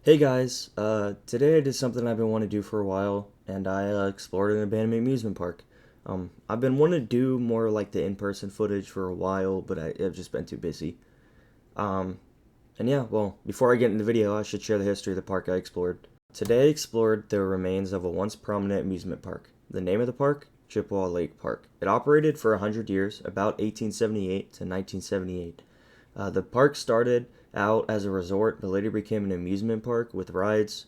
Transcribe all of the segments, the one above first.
Hey guys, today I did something I've been wanting to do for a while, and I explored an abandoned amusement park. I've been wanting to do more like the in-person footage for a while, but I've just been too busy. Um, and yeah, well, before I get into the video, I should share the history of the park I explored. Today I explored the remains of a once prominent amusement park. The name of the park? Chippewa Lake Park. It operated for 100 years, about 1878 to 1978. The park started out as a resort, but later became an amusement park with rides,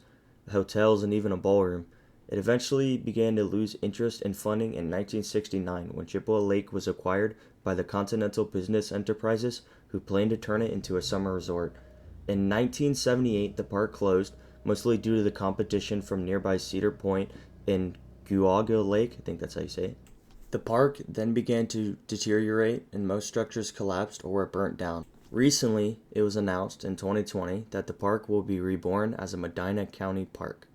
hotels, and even a ballroom. It eventually began to lose interest in funding in 1969 when Chippewa Lake was acquired by the Continental Business Enterprises, who planned to turn it into a summer resort. In 1978, the park closed, mostly due to the competition from nearby Cedar Point in Cowboy Lake. I think that's how you say it. The park then began to deteriorate, and most structures collapsed or were burnt down. Recently, it was announced in 2020 that the park will be reborn as a Medina County park.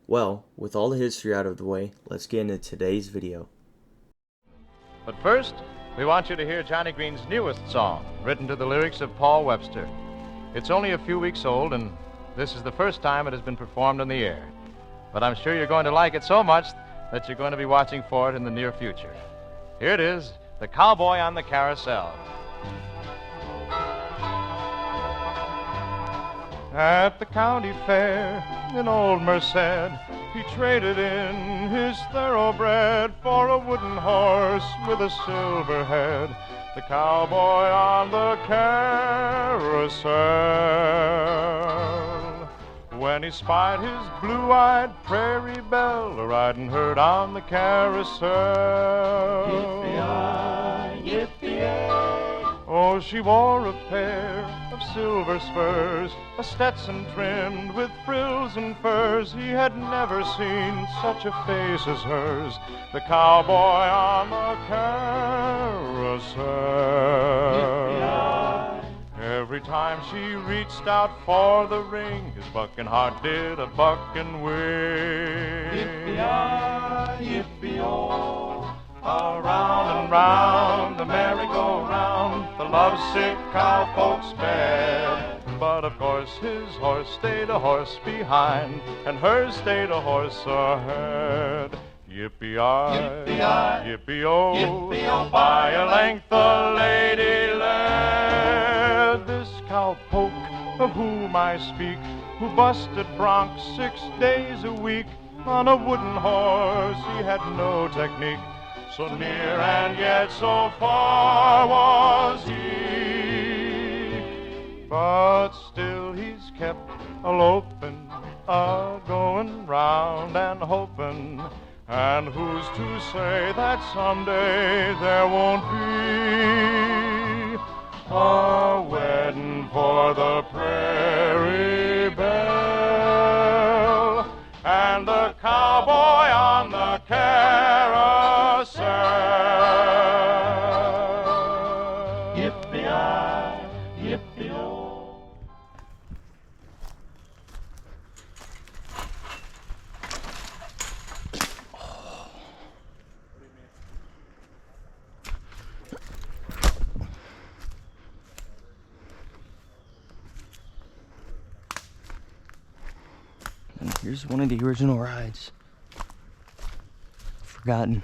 Well, with all the history out of the way, let's get into today's video. But first, we want you to hear Johnny Green's newest song, written to the lyrics of Paul Webster. It's only a few weeks old, and this is the first time it has been performed on the air. But I'm sure you're going to like it so much that you're going to be watching for it in the near future. Here it is, The Cowboy on the Carousel. At the county fair in old Merced, he traded in his thoroughbred for a wooden horse with a silver head, the cowboy on the carousel. When he spied his blue-eyed prairie belle riding herd on the carousel. Yippee-yi, yippee-yi. Oh, she wore a pair of silver spurs, a Stetson trimmed with frills and furs. He had never seen such a face as hers, the cowboy on the carousel. Every time she reached out for the ring, his bucking heart did a buck and wing. Yippee-yi, yippee-oh. Around and round the merry-go-round, the lovesick cowpoke sped. But of course his horse stayed a horse behind, and hers stayed a horse ahead. Yippee-yi, yippee-yi, yippee-oh, yippee-oh, by a length the lady led. This cowpoke of whom I speak, who busted broncs 6 days a week on a wooden horse, he had no technique. So near and yet so far was he, but still he's kept a-lopin', a-going round and hopin', and who's to say that someday there won't be a wedding for the prairie belle and the cowboy on the carousel. Yippee-yi, yippee-oh. And here's one of the original rides. Forgotten.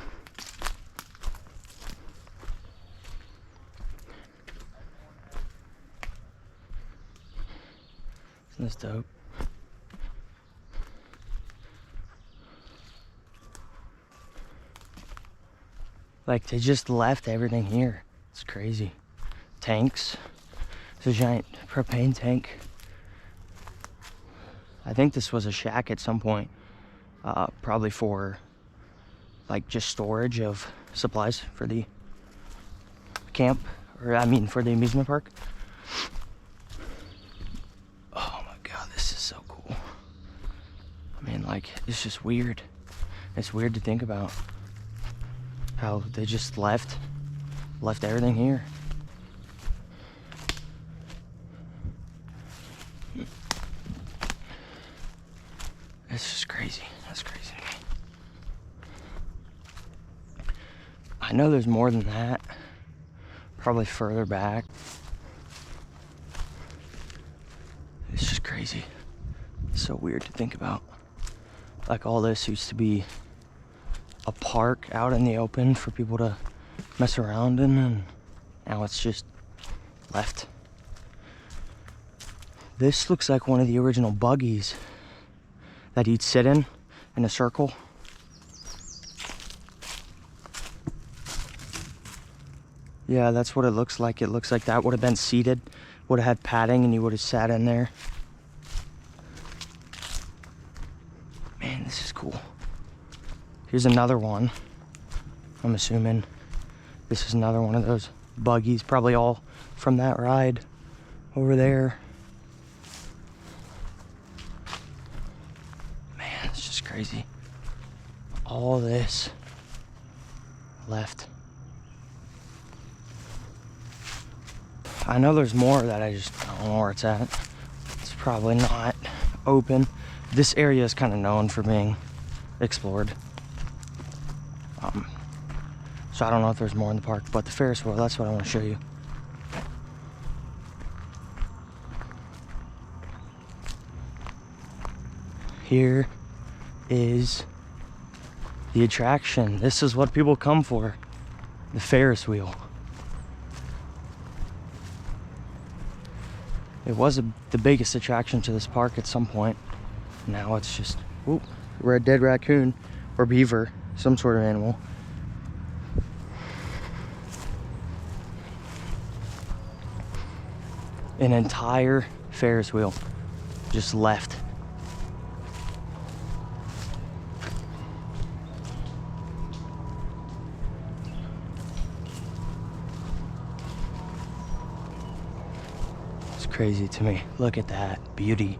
Isn't this dope? Like, they just left everything here. It's crazy. Tanks. It's a giant propane tank. I think this was a shack at some point. Probably for like just storage of supplies for the camp, or I mean for the amusement park. Oh my god, this is so cool. I mean, like, it's just weird. It's weird to think about how they just left everything here. It's just crazy. That's crazy to me. I know there's more than that. Probably further back. It's just crazy. It's so weird to think about. Like, all this used to be a park out in the open for people to mess around in, and now it's just left. This looks like one of the original buggies that you'd sit in a circle. Yeah, that's what it looks like. It looks like that would have been seated, would have had padding, and you would have sat in there. Man, this is cool. Here's another one. I'm assuming this is another one of those buggies, probably all from that ride over there. Man, it's just crazy. All this left. I know there's more that I don't know where it's at. It's probably not open. This area is kind of known for being explored. So I don't know if there's more in the park, but the Ferris wheel, that's what I want to show you. Here is the attraction. This is what people come for, the Ferris wheel. It was the biggest attraction to this park at some point. Now it's just, ooh, a dead raccoon or beaver, some sort of animal. An entire Ferris wheel just left. It's crazy to me. Look at that beauty.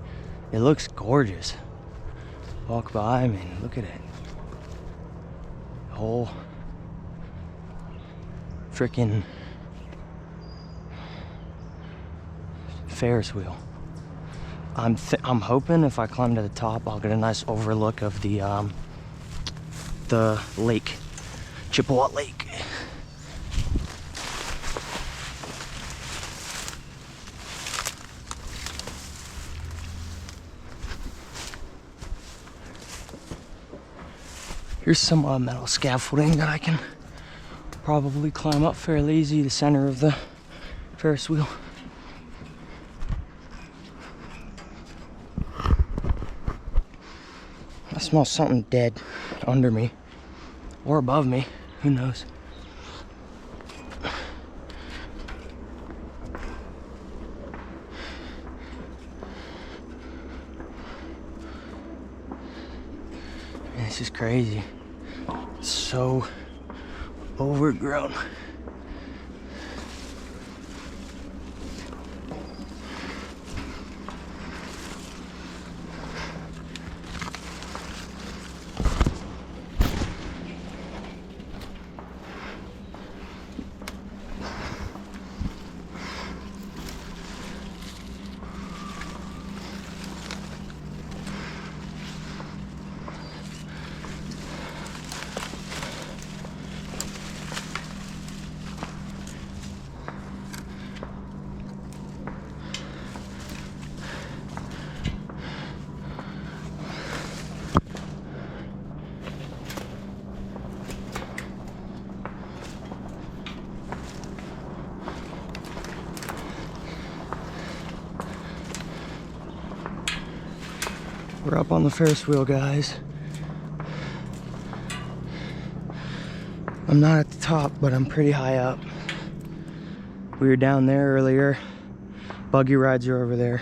It looks gorgeous. Walk by, I mean, look at it. Whole freaking Ferris wheel. I'm hoping if I climb to the top, I'll get a nice overlook of the lake, Chippewa Lake. Here's some metal scaffolding that I can probably climb up fairly easy, the center of the Ferris wheel. I smell something dead under me or above me, who knows. This is crazy. It's so overgrown. We're up on the Ferris wheel, guys. I'm not at the top, but I'm pretty high up. We were down there earlier. Buggy rides are over there.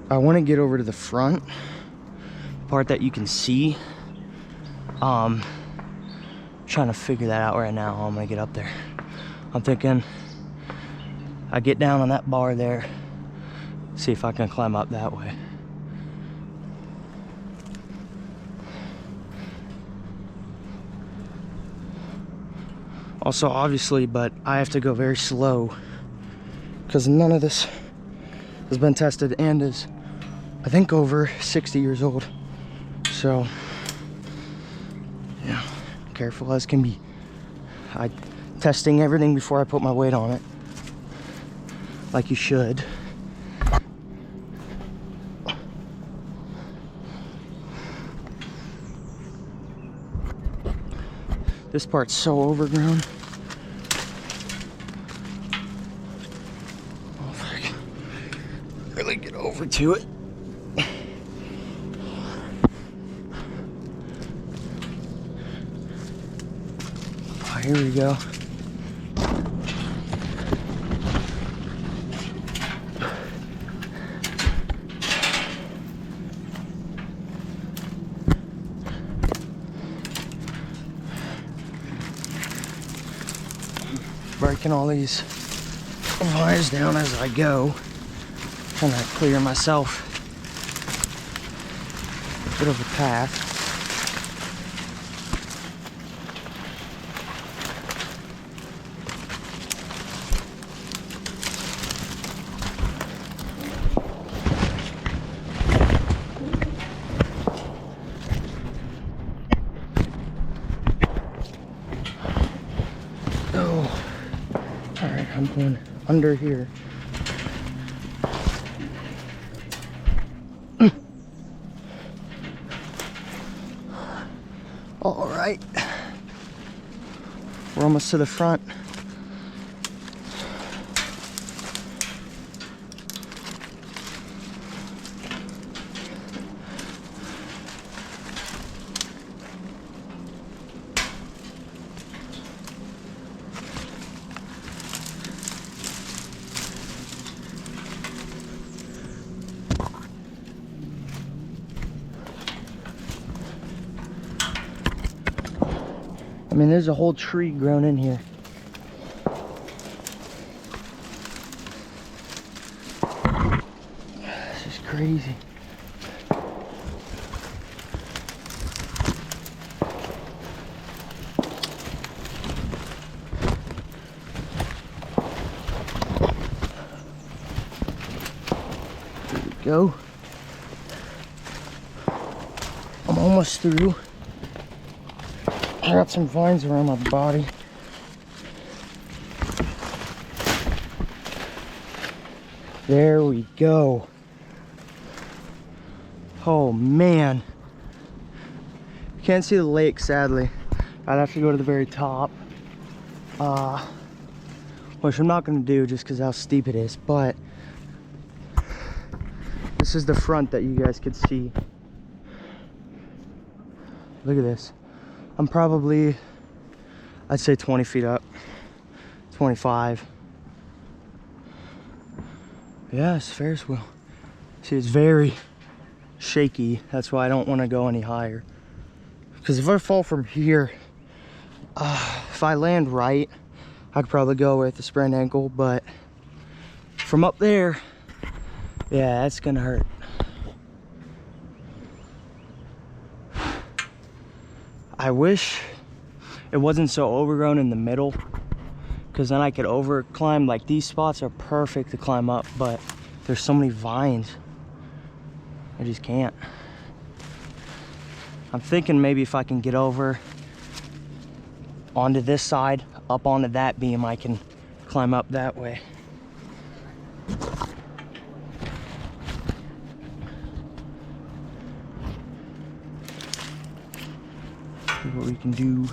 I want to get over to the front part that you can see. Trying to figure that out right now. How I'm gonna get up there. I'm thinking I get down on that bar there, see if I can climb up that way. Also, obviously, but I have to go very slow because none of this has been tested and is, I think, over 60 years old. So, yeah, careful as can be. I'm testing everything before I put my weight on it. like you should. This part's so overgrown. Oh, if I can really get over to it. Oh, here we go. Breaking all these vines down as I go, trying to clear myself a bit of a path. I'm going under here. All right, we're almost to the front. I mean, there's a whole tree grown in here. This is crazy. Here we go. I'm almost through. I got some vines around my body. There we go. Oh man. Can't see the lake, sadly. I'd have to go to the very top. Which I'm not gonna do just because how steep it is, but this is the front that you guys could see. Look at this. I'm probably, I'd say 20 feet up, 25. Yeah, it's a Ferris wheel. See, it's very shaky. That's why I don't want to go any higher. Because if I fall from here, if I land right, I could probably go with a sprained ankle, but from up there, yeah, that's gonna hurt. I wish it wasn't so overgrown in the middle, because then I could over climb. Like, these spots are perfect to climb up, but there's so many vines. I just can't. I'm thinking maybe if I can get over onto this side, up onto that beam, I can climb up that way. See what we can do.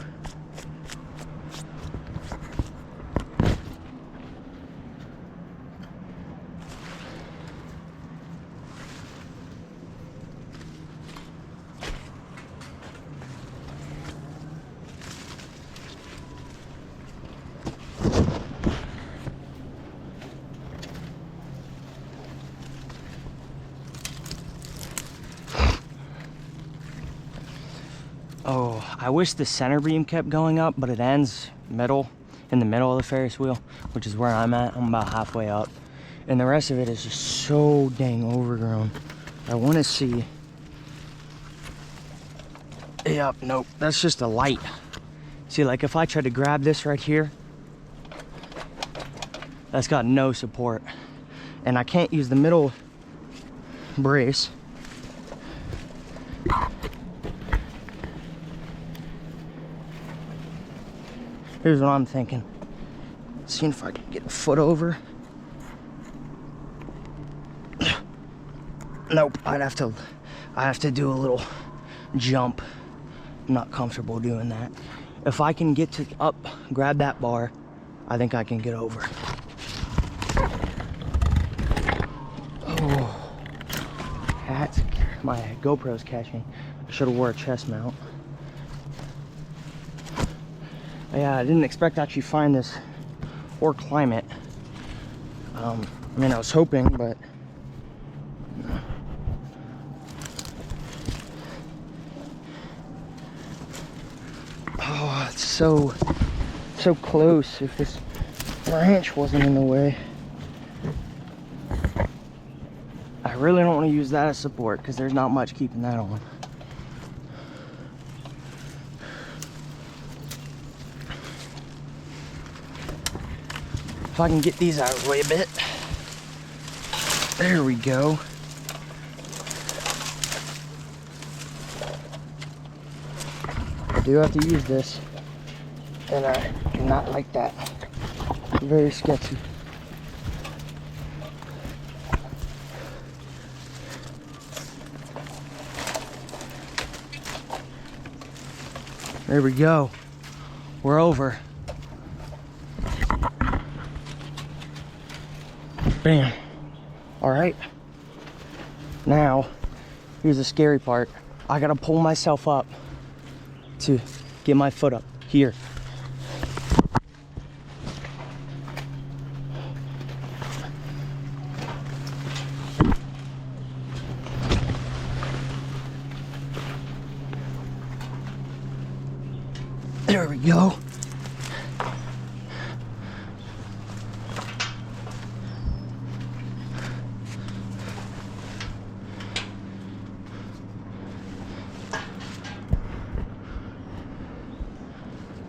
Oh, I wish the center beam kept going up, but it ends in the middle of the Ferris wheel, which is where I'm at. I'm about halfway up. And the rest of it is just so dang overgrown. I want to see. Yep, nope, that's just a light. See, like if I try to grab this right here, that's got no support. And I can't use the middle brace. Here's what I'm thinking. Seeing if I can get a foot over. Nope, I have to do a little jump. I'm not comfortable doing that. If I can get to up, grab that bar, I think I can get over. Oh, my GoPro's catching. I should have wore a chest mount. Yeah, I didn't expect to actually find this or climb it. I mean, I was hoping, but oh, it's so close. If this branch wasn't in the way. I really don't want to use that as support because there's not much keeping that on. If I can get these out of the way a bit. There we go. I do have to use this, and I do not like that. Very sketchy. There we go. We're over. Bam. All right. Now, here's the scary part. I gotta pull myself up to get my foot up here. There we go.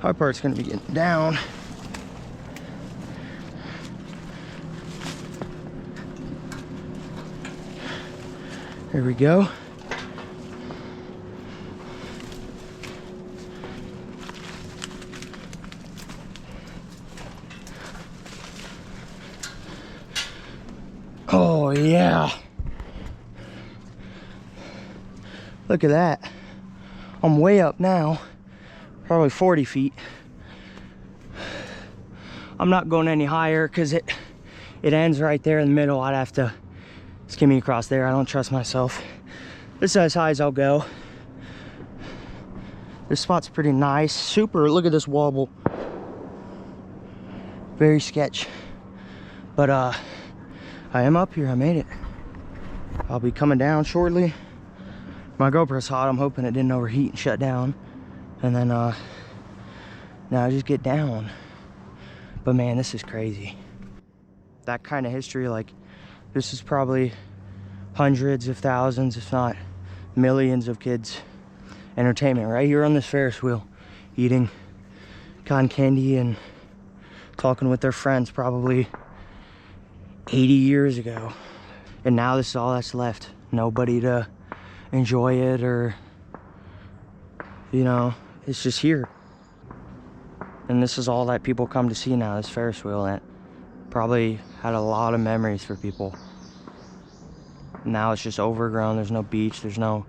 Hard part's gonna be getting down. There we go. Oh yeah. Look at that. I'm way up now. Probably 40 feet. I'm not going any higher because it ends right there in the middle. I'd have to skim me across there. I don't trust myself. This is as high as I'll go. This spot's pretty nice. Super, look at this wobble. Very sketch. But I am up here, I made it. I'll be coming down shortly. My GoPro's hot, I'm hoping it didn't overheat and shut down. And then now I just get down. But man, this is crazy. That kind of history, like this is probably hundreds of thousands, if not millions of kids' entertainment right here on this Ferris wheel, eating cotton candy and talking with their friends probably 80 years ago. And now this is all that's left. Nobody to enjoy it, or you know, it's just here. And this is all that people come to see now, this Ferris wheel. That probably had a lot of memories for people. Now it's just overgrown. There's no beach, there's no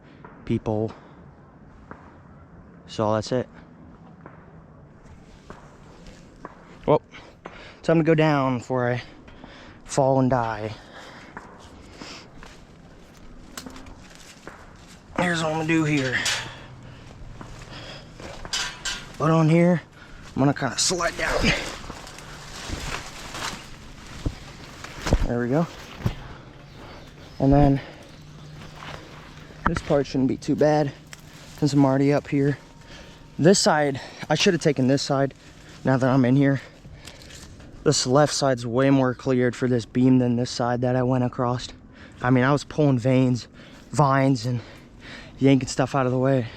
people. So that's it. Well, time to go down before I fall and die. Here's what I'm gonna do here. But on here, I'm gonna kind of slide down. There we go. And then this part shouldn't be too bad since I'm already up here. This side, I should have taken this side now that I'm in here. This left side's way more cleared for this beam than this side that I went across. I mean, I was pulling vines and yanking stuff out of the way.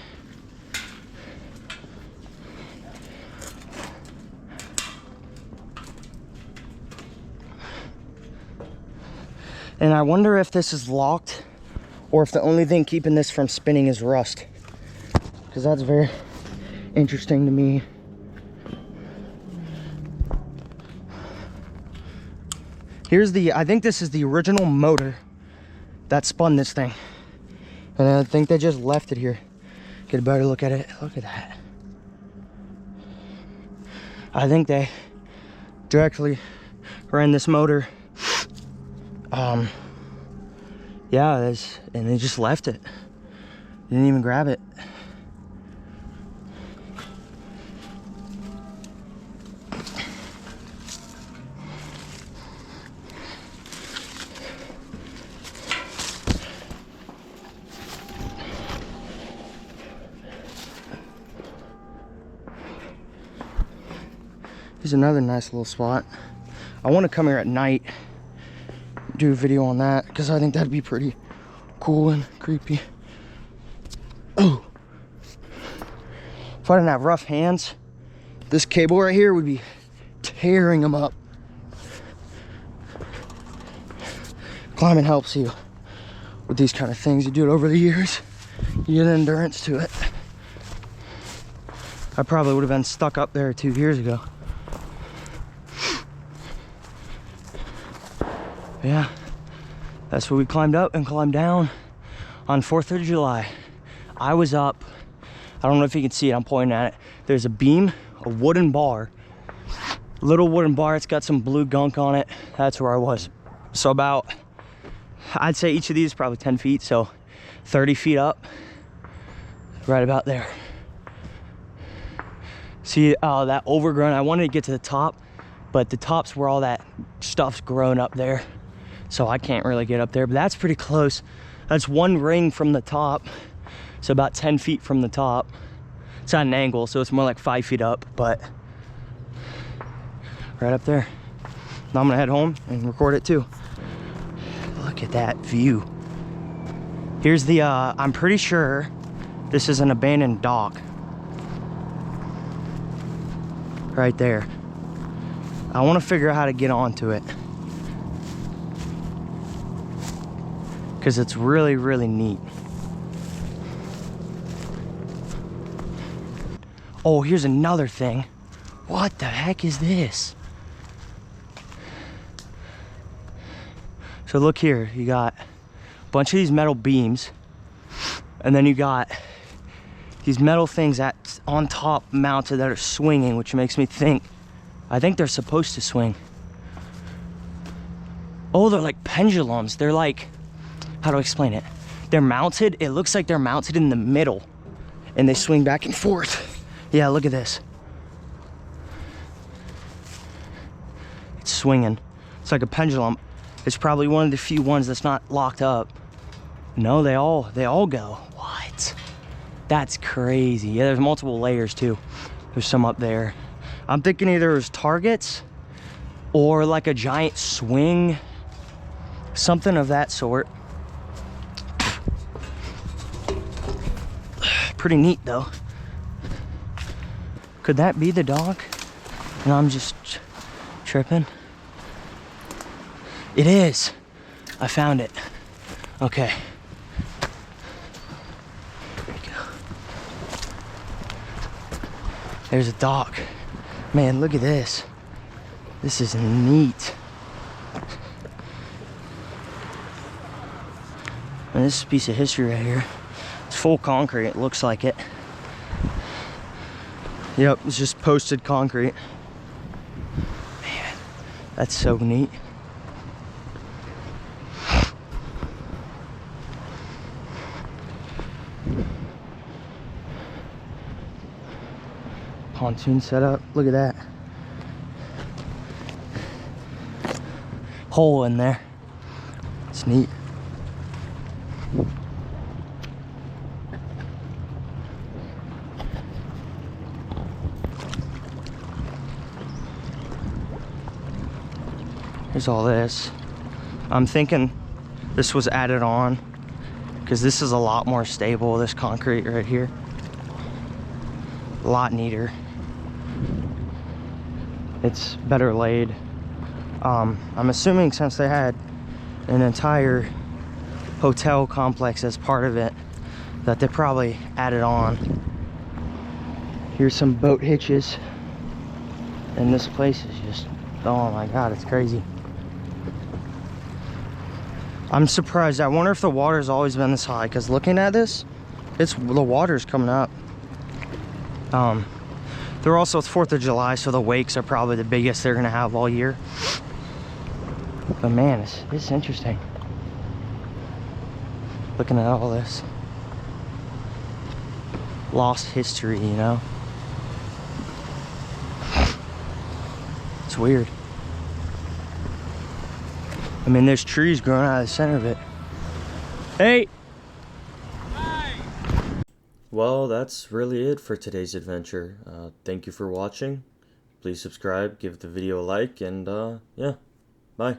And I wonder if this is locked or if the only thing keeping this from spinning is rust, because that's very interesting to me. Here's the, I think this is the original motor that spun this thing. And I think they just left it here. Get a better look at it. Look at that. I think they directly ran this motor. Yeah, and they just left it. Didn't even grab it. Here's another nice little spot. I want to come here at night, do a video on that, because I think that'd be pretty cool and creepy. Oh, if I didn't have rough hands, this cable right here would be tearing them up. Climbing helps you with these kind of things. You do it over the years, you get endurance to it. I probably would have been stuck up there 2 years ago. Yeah, that's where we climbed up and climbed down on 4th of July. I was up, I don't know if you can see it, I'm pointing at it. There's a beam, a wooden bar, little wooden bar, it's got some blue gunk on it. That's where I was. So about, I'd say each of these is probably 10 feet, so 30 feet up, right about there. See, that overgrown, I wanted to get to the top, but the top's where all that stuff's grown up there. So I can't really get up there, but that's pretty close. That's one ring from the top. So about 10 feet from the top. It's at an angle, so it's more like 5 feet up, but right up there. Now I'm gonna head home and record it too. Look at that view. Here's the, I'm pretty sure this is an abandoned dock. Right there. I wanna figure out how to get onto it, because it's really, really neat. Oh, here's another thing. What the heck is this? So look here, you got a bunch of these metal beams, and then you got these metal things that on top mounted that are swinging, which makes me think, I think they're supposed to swing. Oh, they're like pendulums. They're like, how do I explain it? They're mounted, it looks like they're mounted in the middle, and they swing back and forth. Yeah, look at this. It's swinging. It's like a pendulum. It's probably one of the few ones that's not locked up. No, they all go. What? That's crazy. Yeah, there's multiple layers too. There's some up there. I'm thinking either there's targets or like a giant swing, something of that sort. Pretty neat though. Could that be the dock? And I'm just tripping. It is. I found it. Okay. There we go. There's a dock. Man, look at this. This is neat. And this is a piece of history right here. It's full concrete, it looks like it. Yep, it's just posted concrete. Man, that's so neat. Pontoon setup, look at that. Hole in there. It's neat. Here's all this. I'm thinking this was added on because this is a lot more stable, this concrete right here. A lot neater. It's better laid. I'm assuming since they had an entire hotel complex as part of it, that they probably added on. Here's some boat hitches. And this place is just, oh my God, it's crazy. I'm surprised. I wonder if the water's always been this high, because looking at this, the water's coming up. They're also, it's 4th of July, so the wakes are probably the biggest they're gonna have all year. But man, it's interesting. Looking at all this. Lost history, you know? It's weird. I mean, there's trees growing out of the center of it. Hey! Well, that's really it for today's adventure. Thank you for watching. Please subscribe, give the video a like, and yeah, bye.